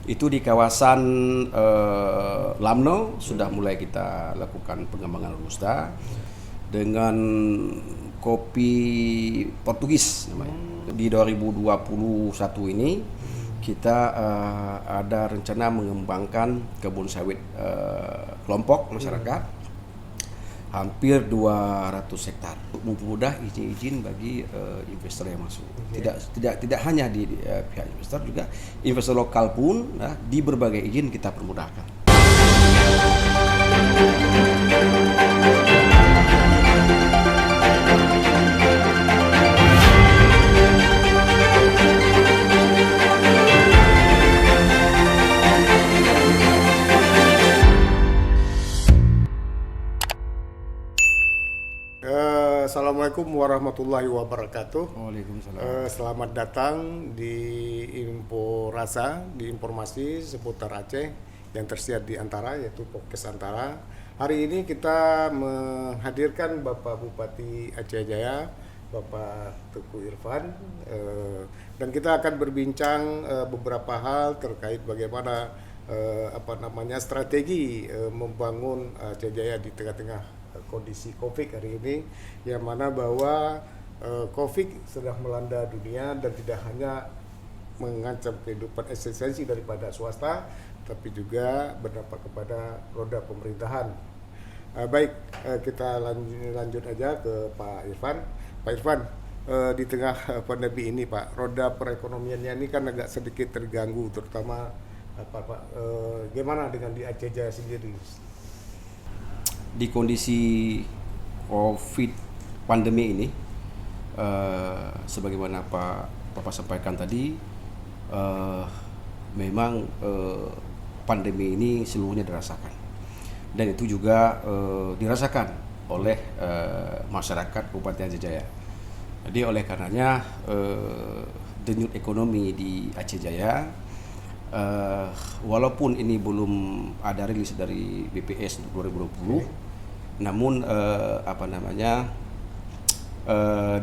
Itu di kawasan Lamno sudah mulai kita lakukan pengembangan robusta dengan kopi Portugis namanya. Di 2021 ini kita ada rencana mengembangkan kebun sawit kelompok masyarakat hampir 200 hektar, mempermudah izin-izin bagi investor yang masuk. Tidak hanya di pihak investor, juga investor lokal pun di berbagai izin kita permudahkan. Assalamualaikum warahmatullahi wabarakatuh. Waalaikumsalam. Selamat datang di Info Rasa, di informasi seputar Aceh yang tersedia di Antara, yaitu Podcast Antara. Hari ini kita menghadirkan Bapak Bupati Aceh Jaya, Bapak Teguh Irfan, dan kita akan berbincang beberapa hal terkait bagaimana strategi membangun Aceh Jaya di tengah-tengah kondisi COVID hari ini, yang mana bahwa COVID sedang melanda dunia dan tidak hanya mengancam kehidupan eksistensi daripada swasta, tapi juga berdampak kepada roda pemerintahan. Kita lanjut aja ke Pak Irfan. Pak Irfan, di tengah pandemi ini, Pak, roda perekonomiannya ini kan agak sedikit terganggu, terutama gimana dengan di Aceh Jaya sendiri? Di kondisi COVID pandemi ini, sebagaimana Bapak sampaikan tadi, memang pandemi ini seluruhnya dirasakan, dan itu juga dirasakan oleh masyarakat Kabupaten Aceh Jaya. Jadi oleh karenanya denyut ekonomi di Aceh Jaya, walaupun ini belum ada rilis dari BPS untuk 2020, namun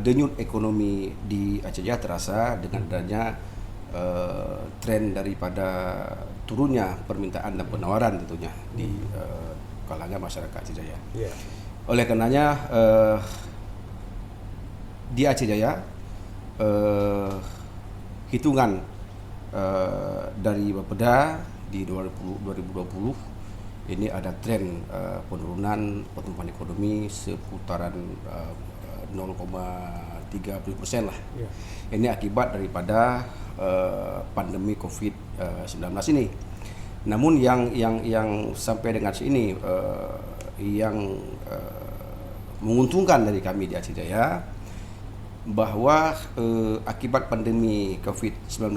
denyut ekonomi di Aceh Jaya terasa dengan adanya tren daripada turunnya permintaan dan penawaran tentunya di kalangan masyarakat Aceh Jaya. Yeah. Oleh karenanya di Aceh Jaya hitungan dari Bapeda di 2020 ini ada tren penurunan pertumbuhan ekonomi seputaran 0,30% lah. Yeah. Ini akibat daripada pandemi COVID-19 ini. Namun yang sampai dengan sini yang menguntungkan dari kami di Aceh Jaya, bahwa akibat pandemi COVID-19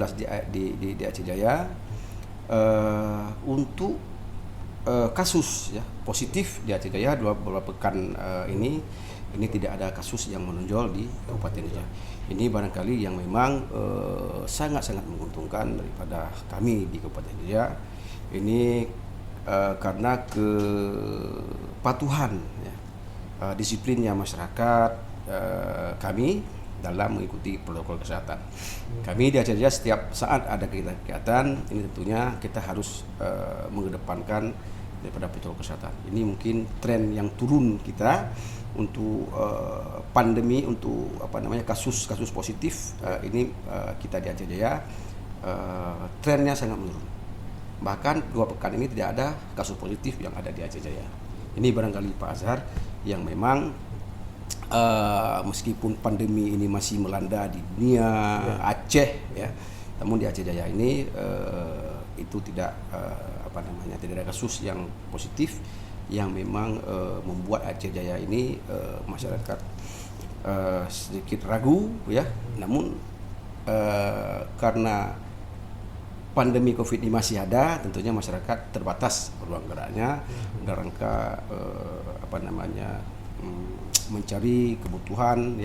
di Aceh Jaya, untuk kasus positif di Aceh Jaya beberapa pekan ini tidak ada kasus yang menonjol di Kabupaten Jaya. Ini barangkali yang memang sangat-sangat menguntungkan daripada kami di Kabupaten Jaya. Ini karena kepatuhan disiplinnya masyarakat kami dalam mengikuti protokol kesehatan. Kami di Aceh Jaya setiap saat ada kegiatan, ini tentunya kita harus mengedepankan daripada protokol kesehatan. Ini mungkin tren yang turun kita untuk pandemi, untuk kasus positif ini kita di Aceh Jaya trennya sangat menurun. Bahkan 2 pekan ini tidak ada kasus positif yang ada di Aceh Jaya. Ini barangkali Pak Azhar yang memang meskipun pandemi ini masih melanda di dunia Aceh namun di Aceh Jaya ini itu tidak ada kasus yang positif yang memang membuat Aceh Jaya ini masyarakat sedikit ragu namun karena pandemi COVID ini masih ada, tentunya masyarakat terbatas ruang geraknya dalam rangka mencari kebutuhan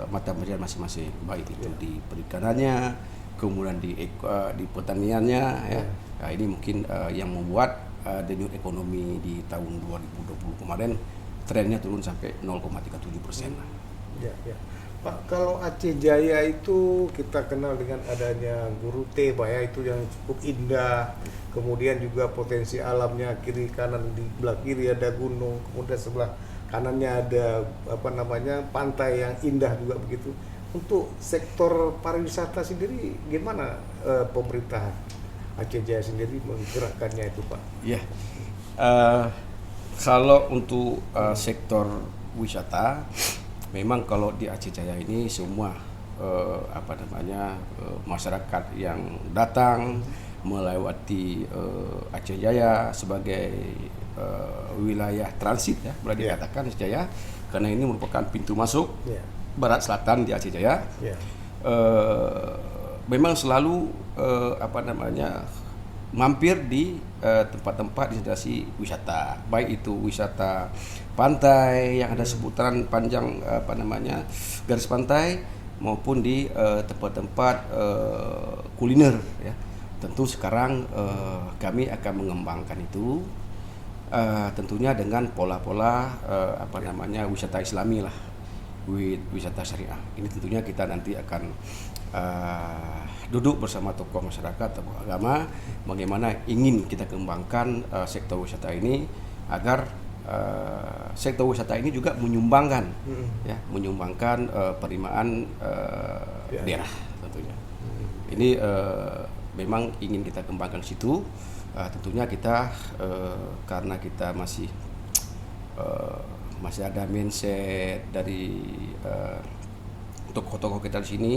mata pencarian masing-masing, baik itu di perikanannya, kemudian di pertaniannya Nah, ini mungkin yang membuat denyut ekonomi di tahun 2020 kemarin trennya turun sampai 0,37%. Ya. Pak, kalau Aceh Jaya itu kita kenal dengan adanya Guru T, Pak ya, itu yang cukup indah. Kemudian juga potensi alamnya kiri kanan, di belah kiri ada gunung, kemudian sebelah kanannya ada pantai yang indah juga begitu. Untuk sektor pariwisata sendiri gimana pemerintahan Aceh Jaya sendiri menggerakkannya itu, Pak? Ya, kalau untuk sektor wisata, memang kalau di Aceh Jaya ini semua masyarakat yang datang melewati Aceh Jaya sebagai wilayah transit ya, boleh dikatakan Aceh Jaya, karena ini merupakan pintu masuk barat selatan di Aceh Jaya. Memang selalu mampir di tempat-tempat destinasi wisata, baik itu wisata pantai yang ada seputaran panjang garis pantai, maupun di tempat-tempat kuliner ya. Tentu sekarang kami akan mengembangkan itu tentunya dengan pola-pola wisata Islami lah, wisata syariah. Ini tentunya kita nanti akan duduk bersama tokoh masyarakat, tokoh agama, bagaimana ingin kita kembangkan sektor wisata ini agar sektor wisata ini juga menyumbangkan penerimaan daerah tentunya. Ini memang ingin kita kembangkan situ. Tentunya kita karena kita masih ada mindset dari tokoh-tokoh kita di sini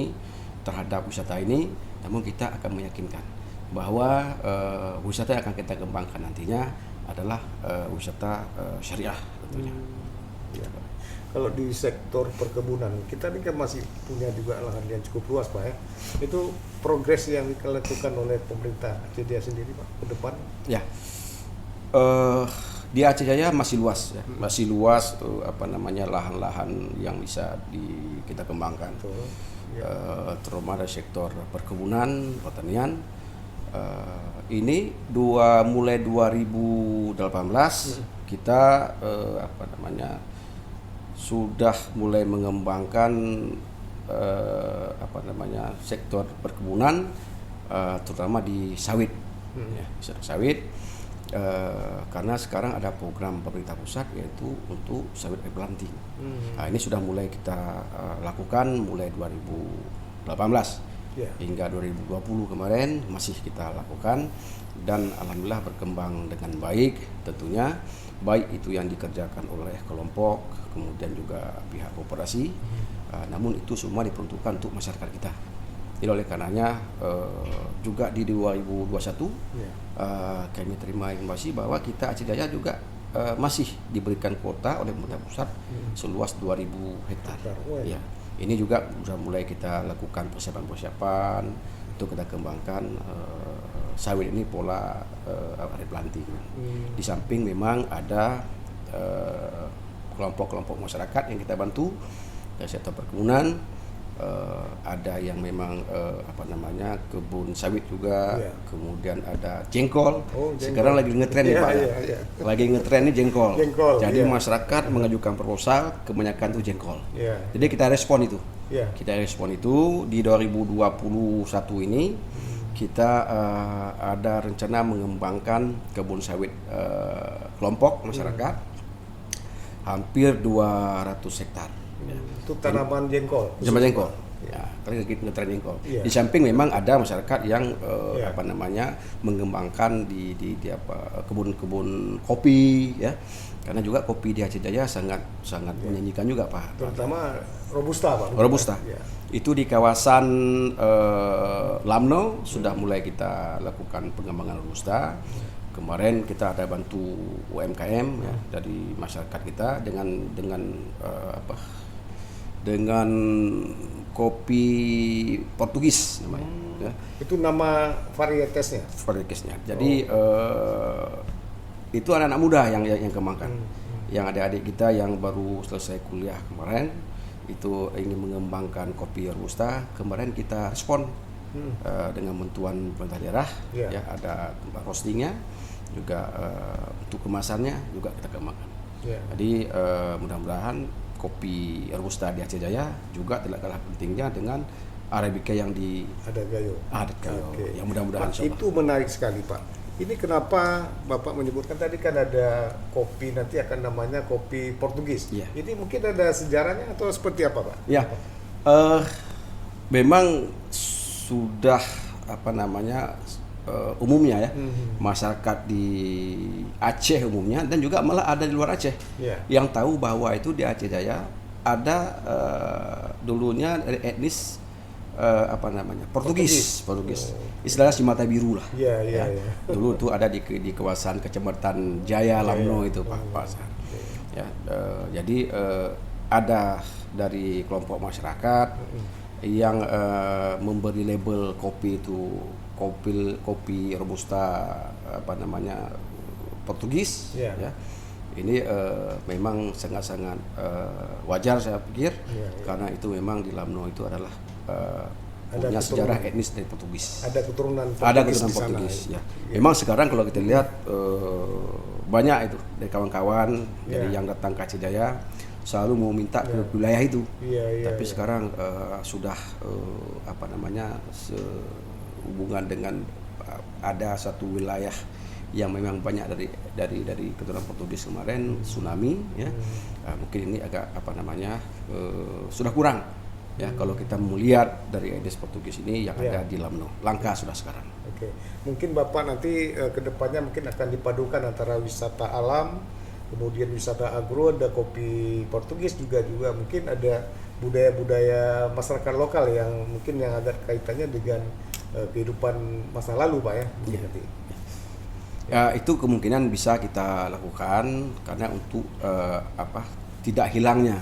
terhadap wisata ini, namun kita akan meyakinkan bahwa wisata yang akan kita kembangkan nantinya adalah wisata syariah tentunya. Ya. Kalau di sektor perkebunan, kita ini kan masih punya juga lahan yang cukup luas, Pak ya. Itu progres yang dilakukan oleh pemerintah Aceh Jaya sendiri, Pak, ke depan? Ya, di Aceh Jaya masih luas, ya. Masih luas lahan-lahan yang bisa kita kembangkan. Terutama dari sektor perkebunan, pertanian. Ini mulai 2018 kita sudah mulai mengembangkan sektor perkebunan, terutama di sawit, sawit. Karena sekarang ada program pemerintah pusat yaitu untuk sawit replanting. Ini sudah mulai kita lakukan mulai 2018 hingga 2020 kemarin masih kita lakukan, dan alhamdulillah berkembang dengan baik tentunya, baik itu yang dikerjakan oleh kelompok kemudian juga pihak koperasi, namun itu semua diperuntukkan untuk masyarakat kita. Jadi oleh karenanya juga di 2021 kami terima informasi bahwa kita Aceh Jaya juga masih diberikan kuota oleh pemerintah pusat seluas 2.000 hektar. Ya, ini juga sudah mulai kita lakukan persiapan untuk kita kembangkan sawit ini pola replanting. Di samping memang ada kelompok-kelompok masyarakat yang kita bantu dari sektor perkebunan, ada yang memang kebun sawit juga, kemudian ada jengkol. Sekarang lagi ngetren nih Pak, lagi ngetren nih jengkol. Jadi masyarakat mengajukan proposal, kebanyakan itu jengkol. Jadi kita respon itu. Kita respon itu di 2021 ini kita ada rencana mengembangkan kebun sawit kelompok masyarakat hampir 200 hektar. Itu tanaman jengkol. Tanaman jengkol. Ya, kita ngetren jengkol. Di samping memang ada masyarakat yang mengembangkan di kebun-kebun kopi ya. Karena juga kopi di Aceh Jaya sangat menyanyikan juga Pak. Terutama robusta Pak. Robusta. Itu di kawasan Lamno sudah mulai kita lakukan pengembangan robusta. Kemarin kita ada bantu UMKM ya, dari masyarakat kita dengan kopi Portugis namanya. Ya. Itu nama varietasnya. Jadi itu anak-anak muda yang kembangkan. Yang adik-adik kita yang baru selesai kuliah kemarin itu ingin mengembangkan kopi robusta. Kemarin kita respon dengan bantuan pemerintah daerah, ya ada tempat roastingnya, juga untuk kemasannya juga kita kembangkan. Jadi mudah-mudahan kopi Robusta di Aceh Jaya juga tidak kalah pentingnya dengan Arabica yang di Ada Gayo. Adat Gayo. Oke. Yang mudah-mudahan Pak, insyaallah. itu menarik sekali Pak. Ini kenapa Bapak menyebutkan tadi kan ada kopi nanti akan namanya kopi Portugis. Iya. Ini mungkin ada sejarahnya atau seperti apa Pak? Ya, memang sudah umumnya ya masyarakat di Aceh umumnya dan juga malah ada di luar Aceh Iya. yang tahu bahwa itu di Aceh Jaya ada dulunya dari etnis Portugis. Istilahnya si mata biru lah. Iya, iya, ya. iya. Dulu itu ada di kawasan Kecamatan Jaya Lamno itu Pak San. Ya, jadi ada dari kelompok masyarakat yang memberi label kopi itu kopi Robusta Portugis. Iya. Ya. Ini memang sangat-sangat wajar saya pikir karena itu memang di Lamno itu adalah punya sejarah etnis dari Portugis. Ada keturunan Portugis. Ada keturunan di sana. Portugis ya. Memang sekarang kalau kita lihat banyak itu dari kawan-kawan dari yang datang ke Aceh Jaya selalu mau minta ke wilayah itu. Tapi sekarang sudah sehubungan dengan ada satu wilayah yang memang banyak dari keturunan Portugis kemarin tsunami ya. Mungkin ini agak sudah kurang ya kalau kita melihat dari etnis Portugis ini yang ada di Lamno. Langka sudah sekarang. Oke. Mungkin Bapak nanti kedepannya mungkin akan dipadukan antara wisata alam, kemudian wisata agro, ada kopi Portugis juga mungkin ada budaya-budaya masyarakat lokal yang mungkin yang ada kaitannya dengan kehidupan masa lalu Pak ya. Mungkin nanti. Ya, itu kemungkinan bisa kita lakukan karena untuk tidak hilangnya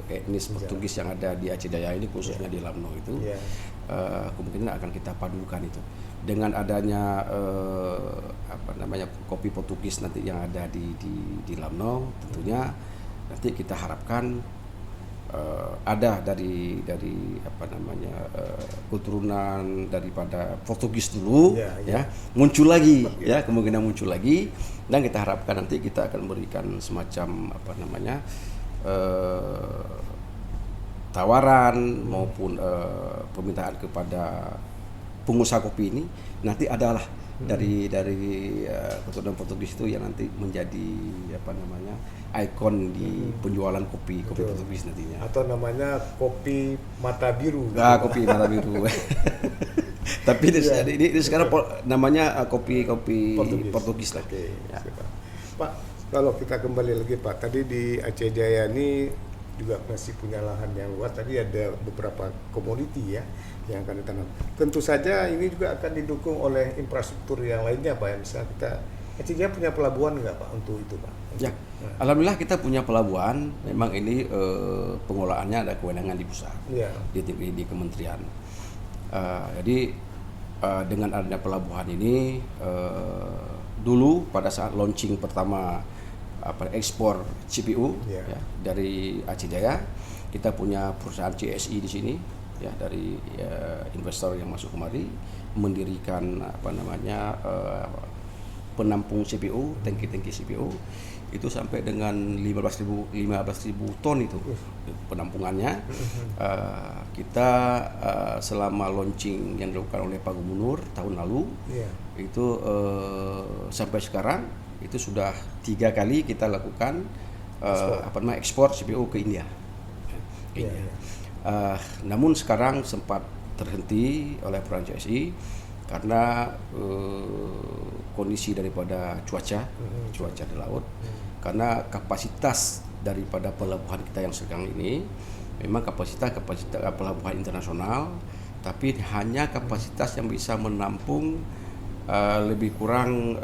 etnis Portugis yang ada di Aceh Jaya ini khususnya di Lamno itu kemungkinan akan kita padukan itu dengan adanya kopi Portugis nanti yang ada di Lamno. Tentunya nanti kita harapkan ada dari keturunan daripada Portugis dulu ya muncul lagi ya kemungkinan muncul lagi dan kita harapkan nanti kita akan memberikan semacam tawaran maupun permintaan kepada pengusaha kopi ini nanti adalah dari keturunan Portugis itu yang nanti menjadi ikon di penjualan kopi Portugis nantinya. Atau namanya kopi mata biru. Kopi mata biru. Tapi ini sekarang namanya kopi Portugis lah. Oke. Ya. Pak, kalau kita kembali lagi Pak, tadi di Aceh Jaya ini juga masih punya lahan yang luas. Tadi ada beberapa komoditi ya yang akan ditanam. Tentu saja ini juga akan didukung oleh infrastruktur yang lainnya Pak. Ya, misalnya kita Aceh Jaya punya pelabuhan nggak Pak untuk itu Pak? Ya, alhamdulillah kita punya pelabuhan. Memang ini pengelolaannya ada kewenangan di pusat, di kementerian. Jadi dengan adanya pelabuhan ini, dulu pada saat launching pertama ekspor CPU dari Aceh Jaya, kita punya perusahaan CSI di sini, ya dari investor yang masuk kemari mendirikan penampung CPU, tangki-tangki CPU itu sampai dengan 15.000 ton itu penampungannya. Kita selama launching yang dilakukan oleh Pak Gubernur tahun lalu itu sampai sekarang itu sudah 3 kali kita lakukan ekspor CPU ke India. Namun sekarang sempat terhenti oleh peran CSI karena kondisi daripada cuaca di laut, karena kapasitas daripada pelabuhan kita yang sekarang ini memang kapasitas pelabuhan internasional, tapi hanya kapasitas yang bisa menampung lebih kurang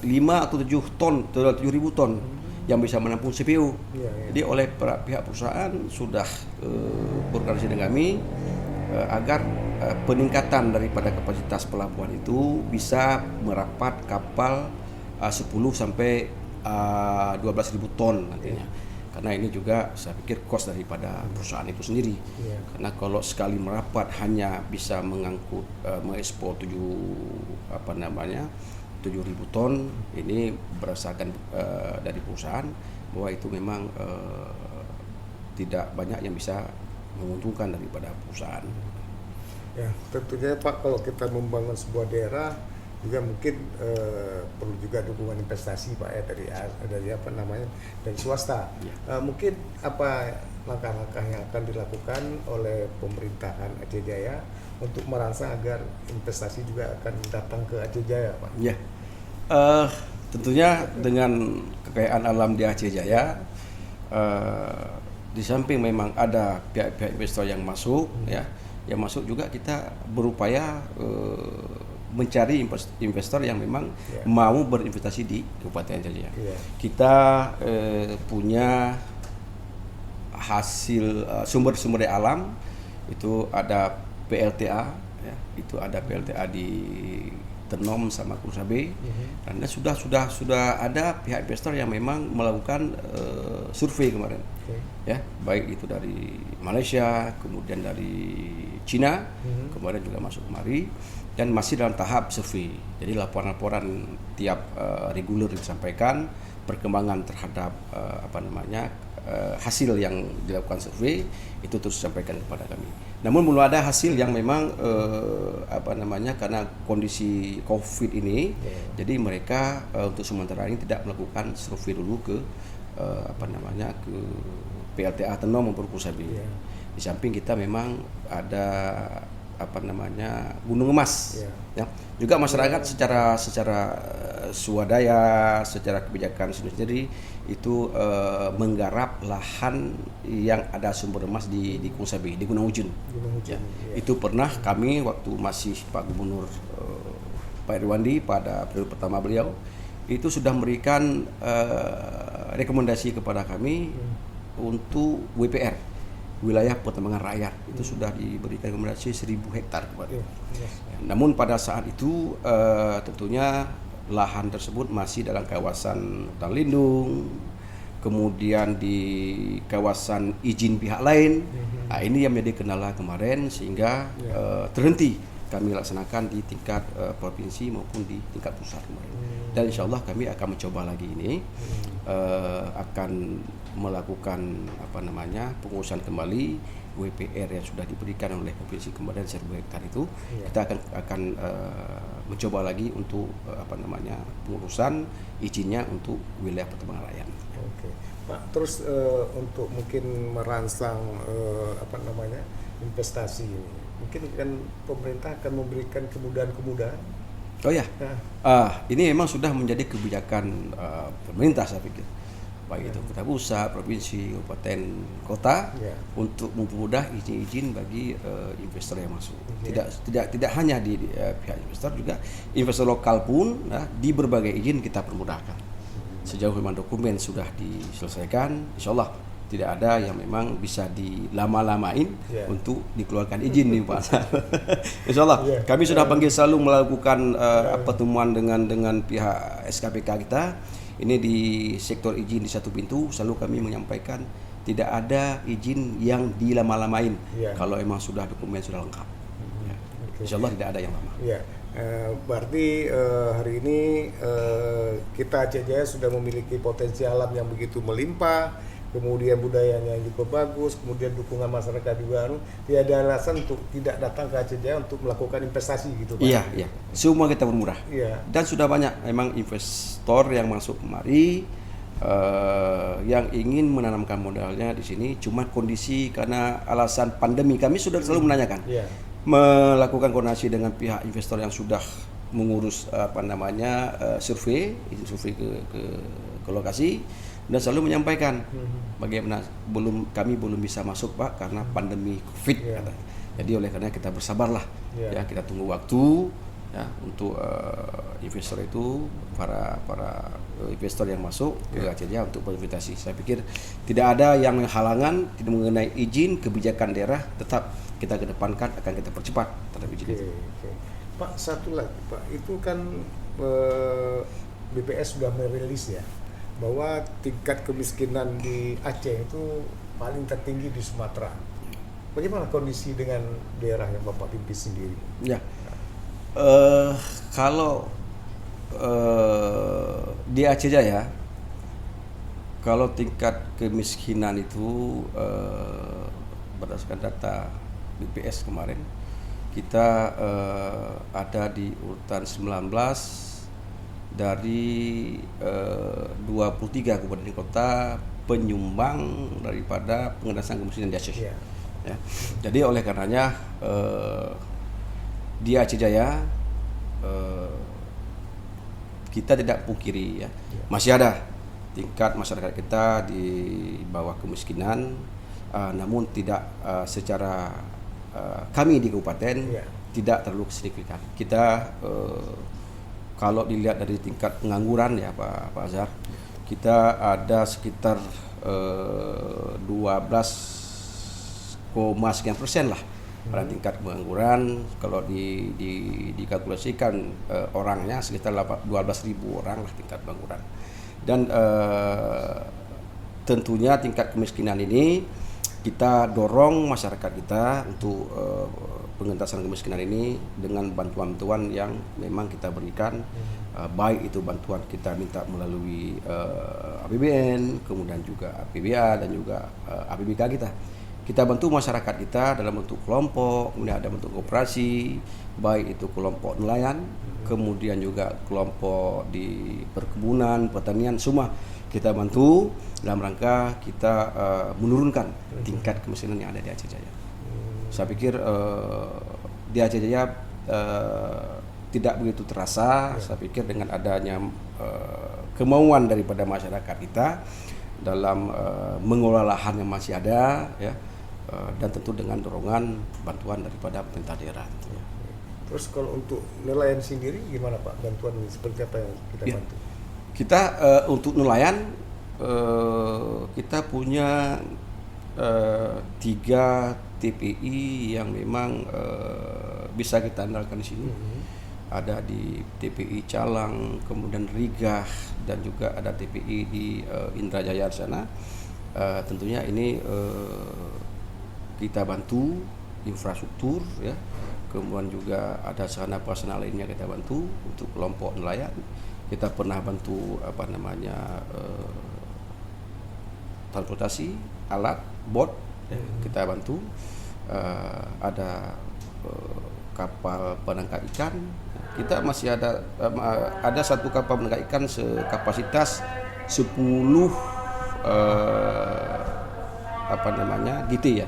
5 atau 7.000 ton yang bisa menampung CPU. Jadi oleh pihak perusahaan sudah berkoordinasi dengan kami agar peningkatan daripada kapasitas pelabuhan itu bisa merapat kapal 10 sampai 12.000 ton nantinya. Karena ini juga saya pikir cost daripada perusahaan itu sendiri. Karena kalau sekali merapat hanya bisa mengangkut mengekspor 7.000 ton ini berdasarkan dari perusahaan bahwa itu memang tidak banyak yang bisa menguntungkan daripada perusahaan. Ya, tentunya Pak, kalau kita membangun sebuah daerah juga mungkin perlu juga dukungan investasi Pak ya dari apa namanya dari swasta. Ya. Mungkin apa langkah-langkah yang akan dilakukan oleh pemerintahan Aceh Jaya untuk merangsang agar investasi juga akan datang ke Aceh Jaya, Pak? Ya, tentunya dengan kekayaan alam di Aceh Jaya, di samping memang ada pihak-pihak investor yang masuk, ya, yang masuk juga kita berupaya mencari investor yang memang mau berinvestasi di Kabupaten Aceh Jaya. Kita punya hasil sumber-sumber alam itu ada PLTA, ya, itu ada PLTA di Tenom sama Kusabe, dan sudah ada pihak investor yang memang melakukan survei kemarin, ya, baik itu dari Malaysia, kemudian dari Cina, kemarin juga masuk kemari dan masih dalam tahap survei. Jadi laporan-laporan tiap reguler disampaikan, perkembangan terhadap hasil yang dilakukan survei itu terus disampaikan kepada kami. Namun belum ada hasil yang memang karena kondisi COVID ini, jadi mereka untuk sementara ini tidak melakukan survei dulu ke ke PLTA Tenom maupun Kusabe. Di samping kita memang ada Gunung Emas, ya. Juga masyarakat secara swadaya, secara kebijakan sendiri itu menggarap lahan yang ada sumber emas di Kusabe, di Gunung Ujun. Ya. Itu pernah kami waktu masih Pak Gubernur Pak Irwandi pada periode pertama beliau itu sudah memberikan rekomendasi kepada kami untuk WPR, wilayah pertambangan rakyat, itu sudah diberikan rekomendasi 1.000 hektar. Namun pada saat itu tentunya lahan tersebut masih dalam kawasan hutan lindung, kemudian di kawasan izin pihak lain. Nah, ini yang menjadi kendala kemarin sehingga terhenti kami laksanakan di tingkat provinsi maupun di tingkat pusat kemarin. Dan insya Allah kami akan mencoba lagi ini, akan melakukan pengurusan kembali WPR yang sudah diberikan oleh provinsi kemarin 1.000 hektar itu. Kita akan mencoba lagi untuk pengurusan izinnya untuk wilayah pertambangan rakyat. Oke, Pak. Terus untuk mungkin merangsang investasi ini, mungkin kan pemerintah akan memberikan kemudahan-kemudahan. Oh ya, ini memang sudah menjadi kebijakan pemerintah, saya pikir, baik itu pemerintah pusat, provinsi, kabupaten, kota, untuk mempermudah izin-izin bagi investor yang masuk. Tidak hanya di pihak investor, juga investor lokal pun di berbagai izin kita permudahkan. Sejauh memang dokumen sudah diselesaikan, insya Allah tidak ada yang memang bisa dilama-lamain untuk dikeluarkan izin nih Pak. Insya Allah kami sudah panggil selalu melakukan pertemuan dengan pihak SKPK kita. Ini di sektor izin di satu pintu selalu kami menyampaikan tidak ada izin yang dilama-lamain kalau emang sudah dokumen sudah lengkap. Insya Allah tidak ada yang lama. Berarti hari ini kita Aceh Jaya sudah memiliki potensi alam yang begitu melimpah, kemudian budayanya yang juga bagus, kemudian dukungan masyarakat juga, tidak ada alasan untuk tidak datang ke Aceh Jaya untuk melakukan investasi gitu Pak. Iya. Semua kita bermurah. Dan sudah banyak memang investor yang masuk kemari yang ingin menanamkan modalnya di sini. Cuma kondisi karena alasan pandemi kami sudah selalu menanyakan, melakukan koordinasi dengan pihak investor yang sudah mengurus survei ke lokasi. Dan selalu menyampaikan bagaimana kami belum bisa masuk Pak karena pandemi COVID katanya. Jadi oleh karena kita bersabarlah, kita tunggu waktu untuk investor itu, para investor yang masuk ke Aceh Jaya untuk berinvestasi. Saya pikir tidak ada yang halangan tidak mengenai izin, kebijakan daerah tetap kita kedepankan, akan kita percepat terhadap izin itu. Pak, satu lagi Pak, itu kan BPS sudah merilis bahwa tingkat kemiskinan di Aceh itu paling tertinggi di Sumatera. Bagaimana kondisi dengan daerah yang Bapak pimpin sendiri? Kalau di Aceh Jaya, kalau tingkat kemiskinan itu berdasarkan data BPS kemarin, kita ada di urutan 19 dari 23 kabupaten kota penyumbang daripada pengentasan kemiskinan di Aceh. Ya. Ya. Jadi oleh karenanya di Aceh Jaya kita tidak pungkiri ya, masih ada tingkat masyarakat kita di bawah kemiskinan, namun tidak secara kami di kabupaten tidak terlalu signifikan. Kita kalau dilihat dari tingkat pengangguran ya Pak Azhar, kita ada sekitar 12,sekian% lah pada tingkat pengangguran. Kalau dikalkulasikan orangnya sekitar 12.000 orang lah tingkat pengangguran. Dan tentunya tingkat kemiskinan ini kita dorong masyarakat kita untuk pengentasan kemiskinan ini dengan bantuan-bantuan yang memang kita berikan, baik itu bantuan kita minta melalui APBN, kemudian juga APBA dan juga APBK kita. Kita bantu masyarakat kita dalam bentuk kelompok, kemudian ada bentuk koperasi, baik itu kelompok nelayan, kemudian juga kelompok di perkebunan, pertanian, semua kita bantu dalam rangka kita menurunkan tingkat kemiskinan yang ada di Aceh Jaya. Saya pikir di Aceh Jaya tidak begitu terasa. Saya pikir dengan adanya kemauan daripada masyarakat kita dalam mengelola lahan yang masih ada, ya, dan tentu dengan dorongan bantuan daripada pemerintah daerah. Tentunya. Terus kalau untuk nelayan sendiri gimana Pak? Bantuan seperti apa yang kita bantu? Kita untuk nelayan kita punya 3 TPI yang memang bisa kita andalkan di sini. Ada di TPI Calang, kemudian Rigah, dan juga ada TPI di Indrajaya di sana. Tentunya ini kita bantu infrastruktur, ya. Kemudian juga ada sarana prasarana lainnya kita bantu untuk kelompok nelayan. Kita pernah bantu transportasi alat bot, ya, kita bantu. Ada kapal penangkap ikan. Kita masih ada satu kapal penangkap ikan sekapasitas 10 GT ya,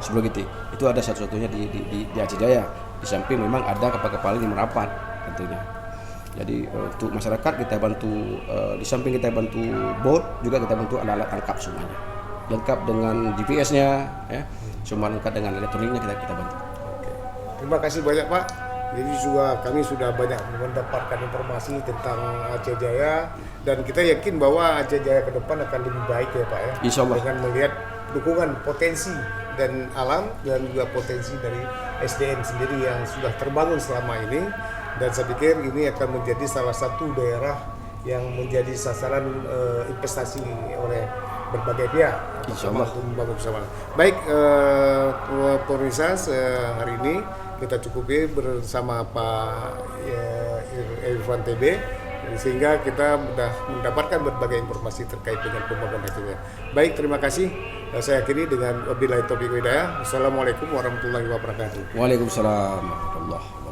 10 GT. Itu ada satu-satunya di Aceh Jaya. Di samping memang ada kapal-kapal yang merapat tentunya. Jadi untuk masyarakat kita bantu, di samping kita bantu bot, juga kita bantu alat-alat tangkap semuanya. Lengkap dengan GPS-nya, ya. Semua lengkap dengan elektroniknya kita bantu. Oke. Terima kasih banyak Pak. Jadi kami sudah banyak mendapatkan informasi tentang Aceh Jaya, dan kita yakin bahwa Aceh Jaya ke depan akan lebih baik ya Pak ya. Insya Allah. Dengan melihat dukungan potensi dan alam dan juga potensi dari SDM sendiri yang sudah terbangun selama ini, dan saya pikir ini akan menjadi salah satu daerah yang menjadi sasaran investasi oleh berbagai pihak untuk membangun bersama. Baik, pemirsa, hari ini kita cukupi bersama Pak Irfan TB, sehingga kita sudah mendapatkan berbagai informasi terkait dengan pembangunan Aceh Jaya. Baik, terima kasih. Saya akhiri dengan wabillahi taufiq wal hidayah. Wassalamualaikum warahmatullahi wabarakatuh. Waalaikumsalam warahmatullahi wabarakatuh.